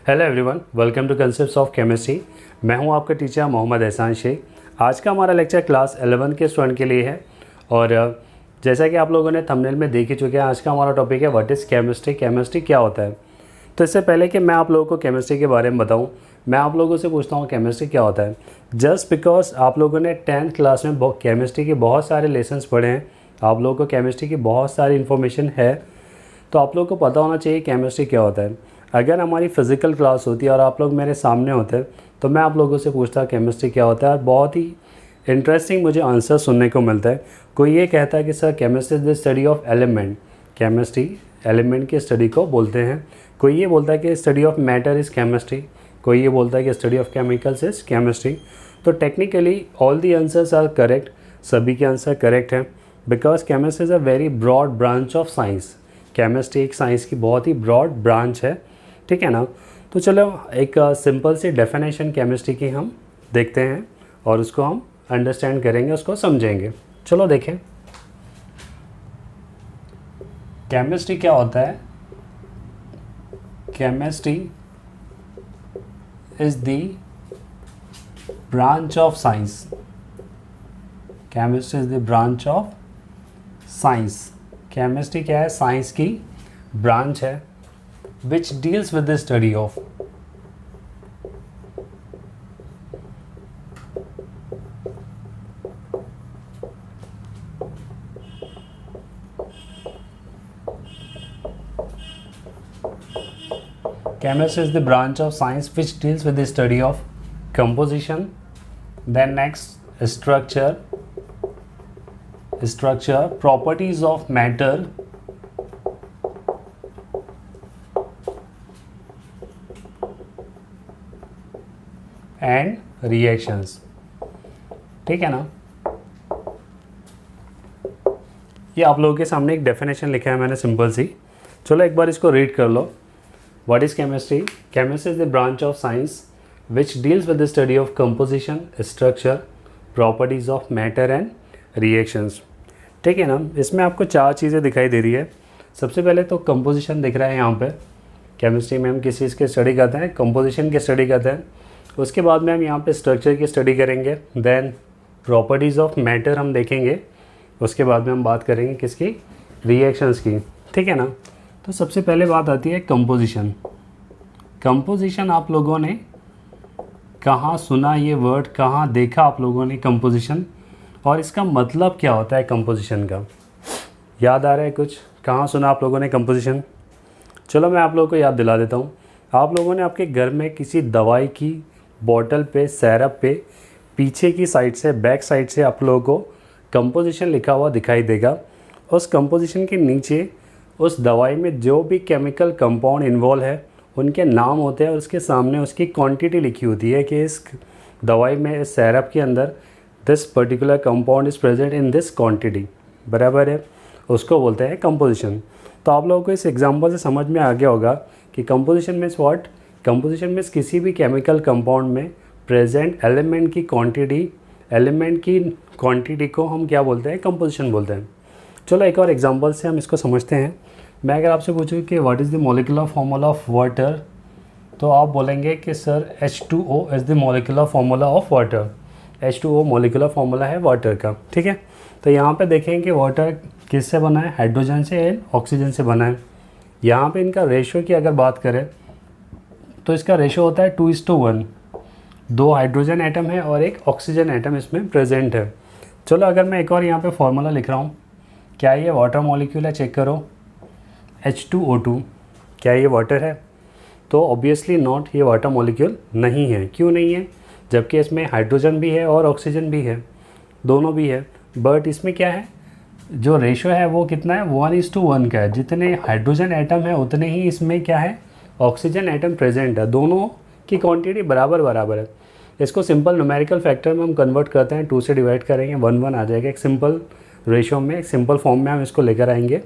Hello everyone, welcome to concepts of chemistry. मैं हूं आपका टीचर मोहम्मद एहसान शेख। आज का हमारा लेक्चर क्लास 11 के स्टूडेंट के लिए है और जैसा कि आप लोगों ने थंबनेल में देख ही चुके हैं, आज का हमारा टॉपिक है व्हाट इज़ केमिस्ट्री। केमिस्ट्री क्या होता है। तो इससे पहले कि मैं आप लोगों को केमिस्ट्री के बारे में बताऊँ, मैं आप लोगों से पूछता हूँ केमिस्ट्री क्या होता है। जस्ट बिकॉज आप लोगों ने 10th क्लास में केमिस्ट्री के बहुत सारे लेसन्स पढ़े हैं, आप लोगों को केमिस्ट्री की बहुत सारी इन्फॉर्मेशन है, तो आप लोगों को पता होना चाहिए केमिस्ट्री क्या होता है। अगर हमारी फ़िज़िकल क्लास होती है और आप लोग मेरे सामने होते तो मैं आप लोगों से पूछता केमिस्ट्री क्या होता है और बहुत ही इंटरेस्टिंग मुझे आंसर सुनने को मिलता है। कोई ये कहता है कि sir chemistry is the study of element, chemistry element की स्टडी को बोलते हैं। कोई ये बोलता है कि study of matter is chemistry, कोई ये बोलता है कि study of chemicals is chemistry. तो technically all the answers are correct, सभी के आंसर करेक्ट हैं, because chemistry is a very broad branch of science. Chemistry एक साइंस की बहुत ही ब्रॉड ब्रांच है, ठीक है ना। तो चलो एक सिंपल सी डेफिनेशन केमिस्ट्री की हम देखते हैं और उसको हम अंडरस्टैंड करेंगे, उसको समझेंगे। चलो देखें केमिस्ट्री क्या होता है। Chemistry is the branch of science, chemistry is the branch of science. Chemistry क्या है? साइंस की ब्रांच है which deals with the study of chemistry is the branch of science which deals with the study of composition, then next structure, properties of matter, and reactions. ठीक है ना। ये आप लोगों के सामने एक डेफिनेशन लिखा है मैंने सिंपल सी, चलो एक बार इसको रीड कर लो। What is chemistry? Chemistry is the branch of science which deals with the study of composition, structure, properties of matter and reactions. ठीक है ना। इसमें आपको 4 चीज़ें दिखाई दे रही है। सबसे पहले तो कंपोजिशन दिख रहा है यहाँ पे। केमिस्ट्री में हम किस चीज़ की स्टडी करते हैं? कंपोजिशन की स्टडी करते हैं। उसके बाद में हम यहाँ पे स्ट्रक्चर की स्टडी करेंगे, देन प्रॉपर्टीज़ ऑफ मैटर हम देखेंगे, उसके बाद में हम बात करेंगे किसकी? रिएक्शंस की। ठीक है ना। तो सबसे पहले बात आती है कंपोजिशन। कंपोजिशन आप लोगों ने कहाँ सुना ये वर्ड, कहाँ देखा आप लोगों ने कंपोजिशन, और इसका मतलब क्या होता है कंपोजिशन का? याद आ रहा है कुछ? कहाँ सुना आप लोगों ने कंपोजिशन? चलो मैं आप लोगों को याद दिला देता हूँ। आप लोगों ने आपके घर में किसी दवाई की बॉटल पे, सिरप पे पीछे की साइड से, बैक साइड से आप लोगों को कंपोजिशन लिखा हुआ दिखाई देगा। उस कंपोजिशन के नीचे उस दवाई में जो भी केमिकल कंपाउंड इन्वॉल्व है उनके नाम होते हैं और उसके सामने उसकी क्वांटिटी लिखी होती है कि इस दवाई में, इस सिरप के अंदर this particular compound is present in this quantity. बराबर है, उसको बोलते हैं कंपोजिशन। तो आप लोगों को इस एग्जाम्पल से समझ में आ गया होगा कि composition means what? Composition means किसी भी केमिकल कंपाउंड में प्रेजेंट एलिमेंट की क्वांटिटी को हम क्या बोलते हैं? कंपोजिशन बोलते हैं। चलो एक और एग्जांपल से हम इसको समझते हैं। मैं अगर आपसे पूछूं कि what is the molecular formula of water, तो आप बोलेंगे कि sir H2O is the molecular formula of water. H2O molecular formula है वाटर का। ठीक है। तो यहाँ पे देखें कि वाटर किससे बना है? हाइड्रोजन से एंड ऑक्सीजन से बना है। यहाँ पे इनका रेशो की अगर बात करें तो इसका रेशो होता है 2:1। 2 हाइड्रोजन एटम है और 1 ऑक्सीजन एटम इसमें प्रेजेंट है। चलो अगर मैं एक और यहाँ पे फॉर्मूला लिख रहा हूँ, क्या ये वाटर मॉलिक्यूल है? चेक करो, H2O2, क्या ये वाटर है? तो ऑब्वियसली नॉट, ये वाटर मॉलिक्यूल नहीं है। क्यों नहीं है? जबकि इसमें हाइड्रोजन भी है और ऑक्सीजन भी है, दोनों भी है। बट इसमें क्या है, जो रेशो है वो कितना है? 1:1 का है। जितने हाइड्रोजन एटम है उतने ही इसमें क्या है? ऑक्सीजन एटम प्रेजेंट है। दोनों की क्वांटिटी बराबर बराबर है। इसको सिंपल न्यूमेरिकल फैक्टर में हम कन्वर्ट करते हैं, 2 से डिवाइड करेंगे, 1:1 आ जाएगा। एक सिंपल रेशो में, एक सिंपल फॉर्म में हम इसको लेकर आएंगे।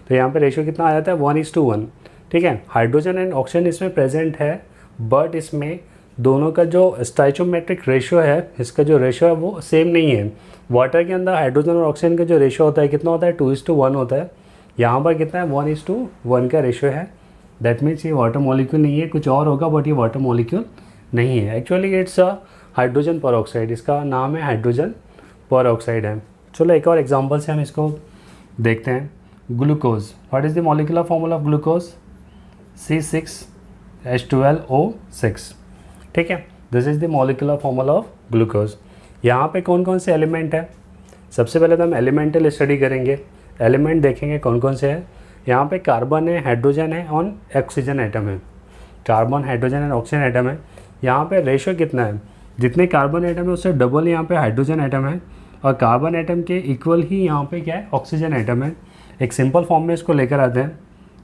तो यहाँ पे रेशो कितना आ जाता है? 1:1। ठीक है। हाइड्रोजन एंड ऑक्सीजन इसमें प्रेजेंट है, बट इसमें दोनों का जो स्टाइचोमेट्रिक रेशो है, इसका जो रेशो है वो सेम नहीं है। वाटर के अंदर हाइड्रोजन और ऑक्सीजन का जो रेशो होता है कितना होता है? 2:1 होता है। यहाँ पर कितना है? 1:1 का रेशो है। दैट मीन्स ये वाटर मॉलिक्यूल नहीं है, कुछ और होगा, बट ये वाटर मॉलिक्यूल नहीं है। Actually it's a hydrogen peroxide, इसका नाम है हाइड्रोजन पेरोक्साइड है। चलो एक और एग्जांपल से हम इसको देखते हैं। Glucose, what is the molecular formula of glucose? C6H12O6, ठीक है, this is the molecular formula of glucose. यहाँ पे कौन कौन से एलिमेंट है? सबसे पहले तो हम एलिमेंटल स्टडी करेंगे, एलिमेंट देखेंगे कौन कौन से हैं। यहाँ पे कार्बन है, हाइड्रोजन है और ऑक्सीजन एटम है। Carbon, hydrogen and oxygen atom है। यहाँ पे रेशो कितना है? जितने कार्बन एटम है उससे डबल यहाँ पे हाइड्रोजन एटम है, और कार्बन एटम के इक्वल ही यहाँ पे क्या है? ऑक्सीजन एटम है। एक सिंपल फॉर्म में इसको लेकर आते हैं।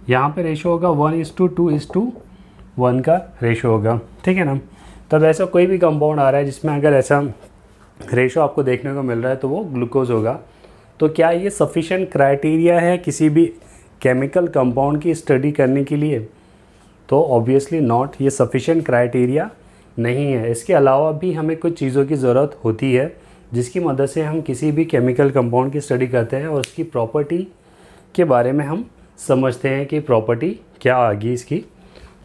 यहाँ पे रेशो होगा 1:2:1 का रेशो होगा, ठीक है ना। तब ऐसा कोई भी कंपाउंड आ रहा है जिसमें अगर ऐसा रेशो आपको देखने को मिल रहा है तो वो ग्लूकोज होगा। तो क्या ये सफिशिएंट क्राइटेरिया है किसी भी केमिकल कंपाउंड की स्टडी करने के लिए? तो ऑब्वियसली नॉट, ये सफिशिएंट क्राइटेरिया नहीं है। इसके अलावा भी हमें कुछ चीज़ों की ज़रूरत होती है जिसकी मदद से हम किसी भी केमिकल कंपाउंड की स्टडी करते हैं और उसकी प्रॉपर्टी के बारे में हम समझते हैं कि प्रॉपर्टी क्या आ गई इसकी।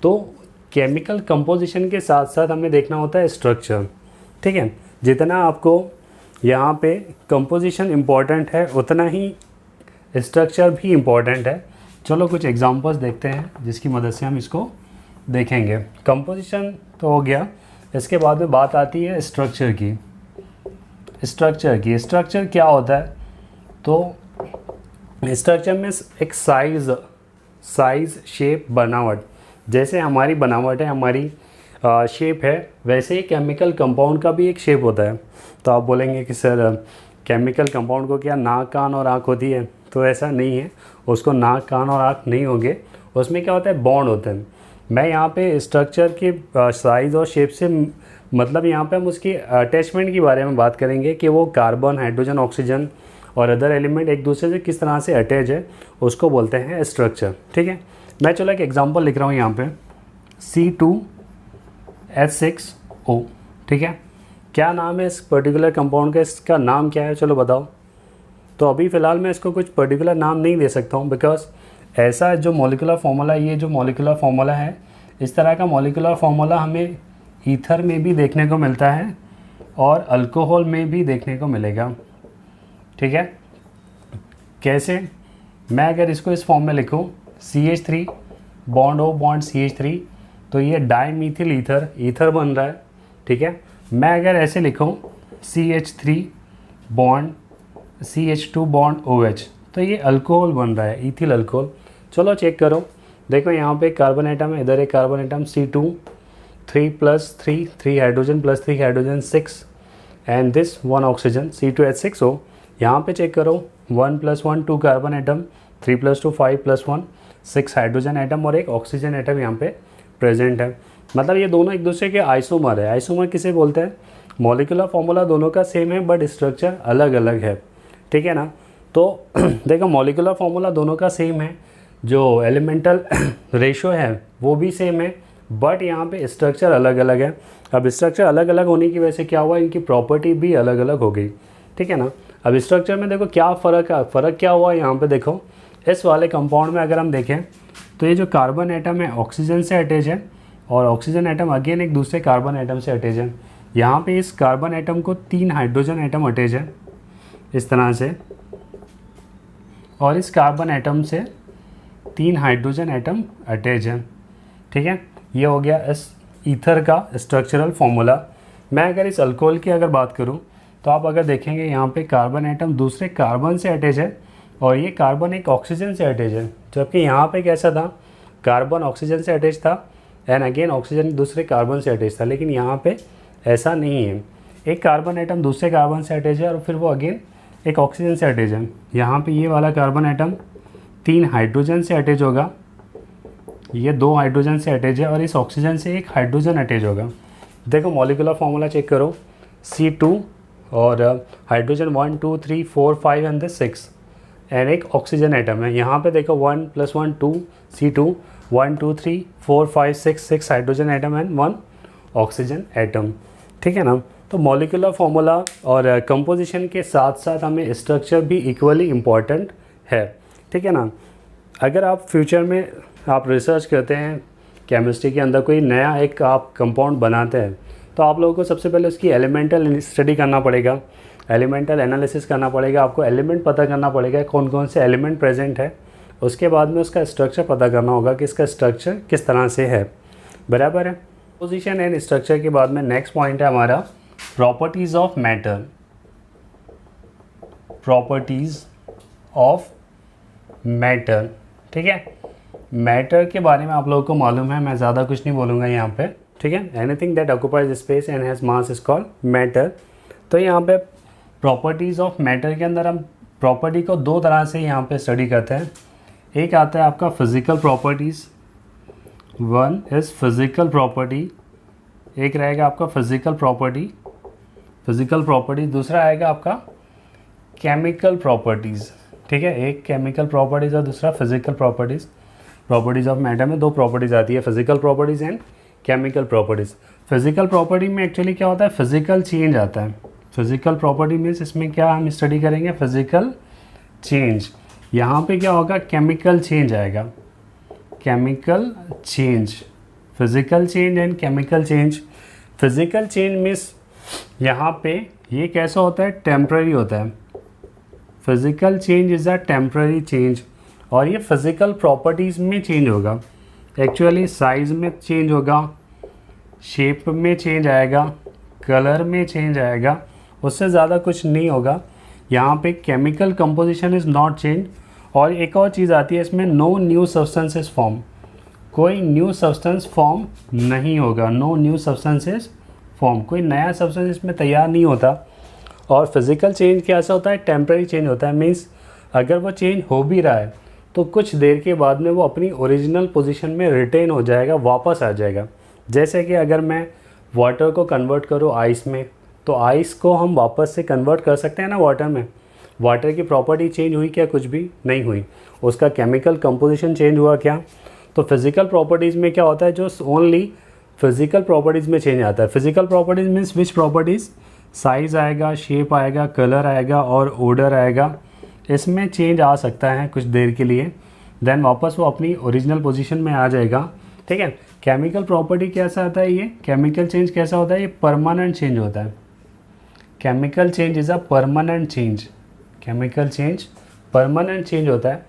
तो केमिकल कंपोजिशन के साथ साथ हमें देखना होता है स्ट्रक्चर, ठीक है। जितना आपको यहाँ पे कंपोजिशन इम्पॉर्टेंट है उतना ही स्ट्रक्चर भी इम्पॉर्टेंट है। चलो कुछ एग्जांपल्स देखते हैं जिसकी मदद से हम इसको देखेंगे। कंपोजिशन तो हो गया, इसके बाद में बात आती है स्ट्रक्चर की। स्ट्रक्चर क्या होता है? तो स्ट्रक्चर में एक साइज़, शेप, बनावट, जैसे हमारी बनावट है, हमारी शेप है, वैसे ही केमिकल कंपाउंड का भी एक शेप होता है। तो आप बोलेंगे कि सर केमिकल कंपाउंड को क्या नाक, कान और आँख होती है? तो ऐसा नहीं है, उसको नाक, कान और आँख नहीं होंगे। उसमें क्या होता है? बॉन्ड होते हैं। मैं यहाँ पे स्ट्रक्चर के साइज़ और शेप से मतलब यहाँ पे हम उसकी अटैचमेंट के बारे में बात करेंगे कि वो कार्बन, हाइड्रोजन, ऑक्सीजन और अदर एलिमेंट एक दूसरे से किस तरह से अटैच है, उसको बोलते हैं स्ट्रक्चर, ठीक है। मैं चलो एक एग्जांपल लिख रहा हूँ यहाँ पे, C2H6O, ठीक है। क्या नाम है इस पर्टिकुलर कंपाउंड का? इसका नाम क्या है? चलो बताओ। तो अभी फ़िलहाल मैं इसको कुछ पर्टिकुलर नाम नहीं दे सकता हूँ, बिकॉज ऐसा जो मॉलिक्यूलर फार्मूला, ये जो मॉलिक्यूलर फार्मूला है, इस तरह का मॉलिक्यूलर फार्मूला हमें ईथर में भी देखने को मिलता है और अल्कोहल में भी देखने को मिलेगा, ठीक है। कैसे? मैं अगर इसको इस फॉर्म में लिखूं CH3 bond O bond CH3, तो ये डाईमीथिल ईथर बन रहा है, ठीक है। मैं अगर ऐसे लिखूं CH3 bond CH2 bond OH, तो ये अल्कोहल बन रहा है, ईथिल अल्कोहल। चलो चेक करो, देखो यहाँ पे कार्बन एटम है, इधर एक carbon atom C2, 3+3 hydrogen plus 3 hydrogen 6 and this 1 oxygen C2H6O। यहाँ पे चेक करो 1+1 2 कार्बन एटम, 3+2 5+1 6 हाइड्रोजन एटम और एक ऑक्सीजन एटम यहाँ पे प्रेजेंट है। मतलब ये दोनों एक दूसरे के आइसोमर है। आइसोमर किसे बोलते हैं? मॉलिक्यूलर फॉर्मूला दोनों का सेम है बट स्ट्रक्चर अलग अलग है, ठीक है ना। तो देखो मॉलिक्यूलर फॉर्मूला दोनों का सेम है, जो एलिमेंटल रेशो है वो भी सेम है, बट यहाँ पे स्ट्रक्चर अलग अलग है। अब स्ट्रक्चर अलग अलग होने की वजह से क्या हुआ? इनकी प्रॉपर्टी भी अलग अलग हो गई, ठीक है ना। अब स्ट्रक्चर में देखो क्या फ़र्क क्या हुआ यहाँ पे? देखो इस वाले कंपाउंड में अगर हम देखें तो ये जो कार्बन एटम है ऑक्सीजन से अटैच है और ऑक्सीजन एटम अगेन एक दूसरे कार्बन एटम से अटैच है। यहाँ पे इस कार्बन एटम को 3 हाइड्रोजन एटम अटैच है इस तरह से, और इस कार्बन एटम से 3 हाइड्रोजन एटम अटैच है, ठीक है। ये हो गया इस ईथर का स्ट्रक्चरल फॉर्मूला। मैं अगर इस अल्कोहल की अगर बात करूँ तो आप अगर देखेंगे यहाँ पे कार्बन एटम दूसरे कार्बन से अटैच है और ये कार्बन एक ऑक्सीजन से अटैच है, जबकि यहाँ पे कैसा था? कार्बन ऑक्सीजन से अटैच था एंड अगेन ऑक्सीजन दूसरे कार्बन से अटैच था, लेकिन यहाँ पे ऐसा नहीं है। एक कार्बन एटम दूसरे कार्बन से अटैच है और फिर वो अगेन एक ऑक्सीजन से अटैच है। यहाँ पे ये वाला कार्बन एटम 3 हाइड्रोजन से अटैच होगा, ये 2 हाइड्रोजन से अटैच है और इस ऑक्सीजन से एक हाइड्रोजन अटैच होगा। देखो मॉलिक्यूलर फॉर्मूला चेक करो, C2 और हाइड्रोजन 1 2 3 4 5 एंड 6 एंड एक ऑक्सीजन एटम है। यहाँ पे देखो 1+1 2 C2 1 2 3 4 5 6 hydrogen atom and 1 oxygen atom, ठीक है ना। तो मॉलिक्यूलर फार्मूला और कंपोजिशन के साथ साथ हमें स्ट्रक्चर भी इक्वली इम्पॉर्टेंट है, ठीक है ना। अगर आप फ्यूचर में आप रिसर्च करते हैं केमिस्ट्री के अंदर, कोई नया एक आप कंपाउंड बनाते हैं, तो आप लोगों को सबसे पहले उसकी एलिमेंटल स्टडी करना पड़ेगा, एलिमेंटल एनालिसिस करना पड़ेगा, आपको एलिमेंट पता करना पड़ेगा कौन कौन से एलिमेंट प्रेजेंट है। उसके बाद में उसका स्ट्रक्चर पता करना होगा कि इसका स्ट्रक्चर किस तरह से है, बराबर है। पोजीशन एंड स्ट्रक्चर के बाद में नेक्स्ट पॉइंट है हमारा properties of matter. Properties of matter, ठीक है। मैटर के बारे में आप लोगों को मालूम है, मैं ज़्यादा कुछ नहीं बोलूँगा यहाँ पे, ठीक है। Anything that occupies space and has mass is called matter. तो यहाँ पे प्रॉपर्टीज़ ऑफ मैटर के अंदर हम प्रॉपर्टी को दो तरह से यहाँ पे स्टडी करते हैं। एक आता है आपका physical properties, one is physical property, एक रहेगा आपका फिज़िकल प्रॉपर्टी, दूसरा आएगा आपका केमिकल प्रॉपर्टीज़, ठीक है। एक केमिकल प्रॉपर्टीज़ और दूसरा physical properties. Properties of matter में दो प्रॉपर्टीज़ आती है, physical properties and chemical properties. Physical property में एक्चुअली क्या होता है, फिज़िकल चेंज आता है। फिज़िकल प्रॉपर्टी मीन्स इसमें क्या हम स्टडी करेंगे, फिज़िकल चेंज। यहाँ पे क्या होगा, केमिकल चेंज आएगा, chemical change, physical change and chemical change. Physical change means यहाँ पे ये कैसा होता है, टेम्पररी होता है। Physical change is a temporary change, और ये फिज़िकल प्रॉपर्टीज़ में चेंज होगा। एक्चुअली साइज़ में चेंज होगा, शेप में चेंज आएगा, कलर में चेंज आएगा, उससे ज़्यादा कुछ नहीं होगा। यहाँ पे chemical composition is not change. और एक और चीज़ आती है इसमें, नो न्यू सब्सटेंसेस फॉर्म, कोई न्यू सब्सटेंस फॉर्म नहीं होगा, नो न्यू सब्सटेंसेस फॉर्म, कोई नया सब्सटेंस इसमें तैयार नहीं होता। और फिज़िकल चेंज कैसा होता है, टेम्पररी चेंज होता है। मीन्स अगर वो चेंज हो भी रहा है तो कुछ देर के बाद में वो अपनी ओरिजिनल पोजीशन में रिटेन हो जाएगा, वापस आ जाएगा। जैसे कि अगर मैं वाटर को कन्वर्ट करूँ आइस में, तो आइस को हम वापस से कन्वर्ट कर सकते हैं ना वाटर में। वाटर की प्रॉपर्टी चेंज हुई क्या, कुछ भी नहीं हुई, उसका केमिकल कंपोजिशन चेंज हुआ क्या। तो फिज़िकल प्रॉपर्टीज़ में क्या होता है, जो ओनली फिज़िकल प्रॉपर्टीज़ में चेंज आता है। Physical properties means which properties, size आएगा, शेप आएगा, कलर आएगा और ओडर आएगा, इसमें चेंज आ सकता है कुछ देर के लिए, देन वापस वो अपनी ओरिजिनल पोजीशन में आ जाएगा, ठीक है। केमिकल प्रॉपर्टी कैसा आता है, ये केमिकल चेंज कैसा होता है, ये परमानेंट चेंज होता है। Chemical change is a permanent change, chemical change permanent change होता है।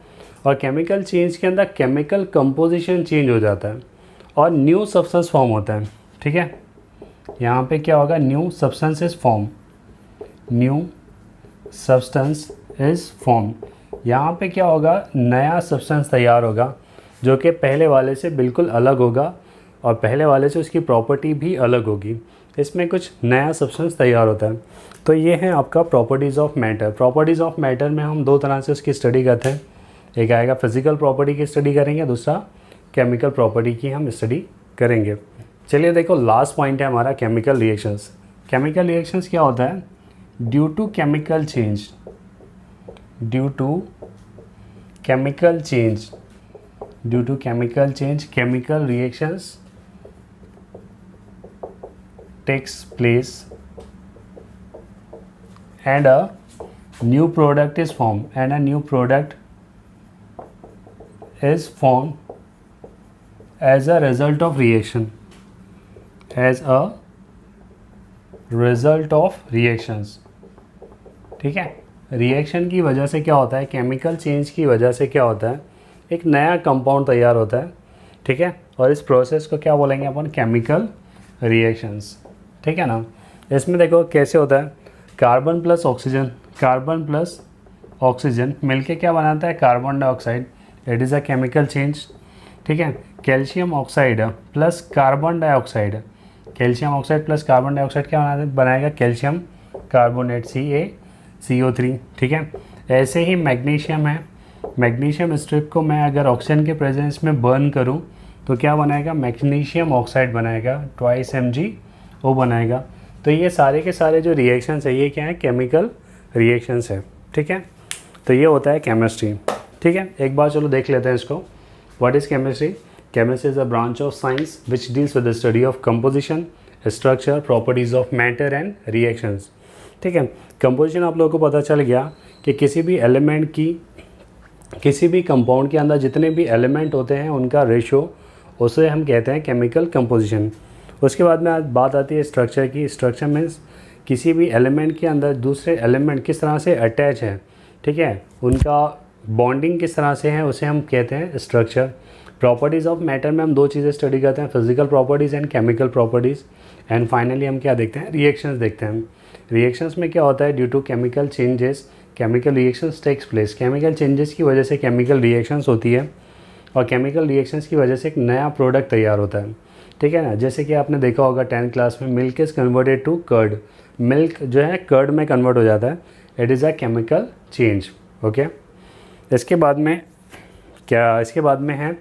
और केमिकल चेंज के अंदर केमिकल कंपोजिशन चेंज हो जाता है और न्यू सब्सटेंस फॉर्म होता है, ठीक है। यहाँ पे क्या होगा, new substance is form, new substance is form. यहाँ पे क्या होगा, नया सब्सटेंस तैयार होगा जो कि पहले वाले से बिल्कुल अलग होगा और पहले वाले से उसकी प्रॉपर्टी भी अलग होगी। इसमें कुछ नया सब्सटेंस तैयार होता है। तो ये है आपका properties of matter. Properties of matter में हम दो तरह से उसकी स्टडी करते हैं, एक आएगा फिज़िकल प्रॉपर्टी की स्टडी करेंगे, दूसरा केमिकल प्रॉपर्टी की हम स्टडी करेंगे। चलिए देखो, लास्ट पॉइंट है हमारा केमिकल रिएक्शंस। केमिकल रिएक्शंस क्या होता है, due to chemical change, due to chemical change, due to chemical change chemical reactions takes place and a new product is formed, and a new product is formed as a result of reaction, as a result of reactions, ठीक है। Reaction की वजह से क्या होता है, chemical change की वजह से क्या होता है, एक नया कंपाउंड तैयार होता है, ठीक है। और इस प्रोसेस को क्या बोलेंगे अपन, केमिकल रिएक्शंस, ठीक है ना। इसमें देखो कैसे होता है, carbon plus oxygen, carbon plus oxygen मिलके क्या बनाता है, carbon dioxide, it is a chemical change, ठीक है। Calcium oxide plus carbon dioxide, calcium oxide plus carbon dioxide क्या बनाएगा, कैल्शियम कार्बोनेट, CaCO3, ठीक है। ऐसे ही मैग्नीशियम है, मैग्नीशियम स्ट्रिप को मैं अगर ऑक्सीजन के प्रेजेंस में बर्न करूँ तो क्या बनाएगा, मैग्नीशियम ऑक्साइड बनाएगा, 2MgO बनाएगा। तो ये सारे के सारे जो रिएक्शंस है ये क्या है, केमिकल रिएक्शंस है, ठीक है। तो ये होता है केमिस्ट्री, ठीक है। एक बार चलो देख लेते हैं इसको। What is chemistry? Chemistry is a branch of science which deals with the study of composition, structure, properties of matter and reactions, ठीक है। कंपोजिशन आप लोगों को पता चल गया कि किसी भी एलिमेंट की किसी भी कंपाउंड के अंदर जितने भी एलिमेंट होते हैं उनका रेशो, उसे हम कहते हैं केमिकल कंपोजिशन। उसके बाद में आज बात आती है स्ट्रक्चर की। स्ट्रक्चर मीन्स किसी भी एलिमेंट के अंदर दूसरे एलिमेंट किस तरह से अटैच है, ठीक है, उनका बॉन्डिंग किस तरह से है, उसे हम कहते हैं स्ट्रक्चर। प्रॉपर्टीज़ ऑफ मैटर में हम दो चीज़ें स्टडी करते हैं, physical properties and chemical properties. And finally हम क्या देखते हैं, रिएक्शंस देखते हैं। रिएक्शंस में क्या होता है, due to chemical changes chemical reactions takes place. Chemical changes की वजह से केमिकल रिएक्शंस होती है और केमिकल रिएक्शंस की वजह से एक नया प्रोडक्ट तैयार होता है, ठीक है ना। जैसे कि आपने देखा होगा 10th क्लास में, milk is converted to curd. Milk जो है कर्ड में कन्वर्ट हो जाता है, it is a chemical change. Okay, इसके बाद में है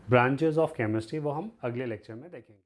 ब्रांचेस ऑफ केमिस्ट्री, वो हम अगले लेक्चर में देखेंगे।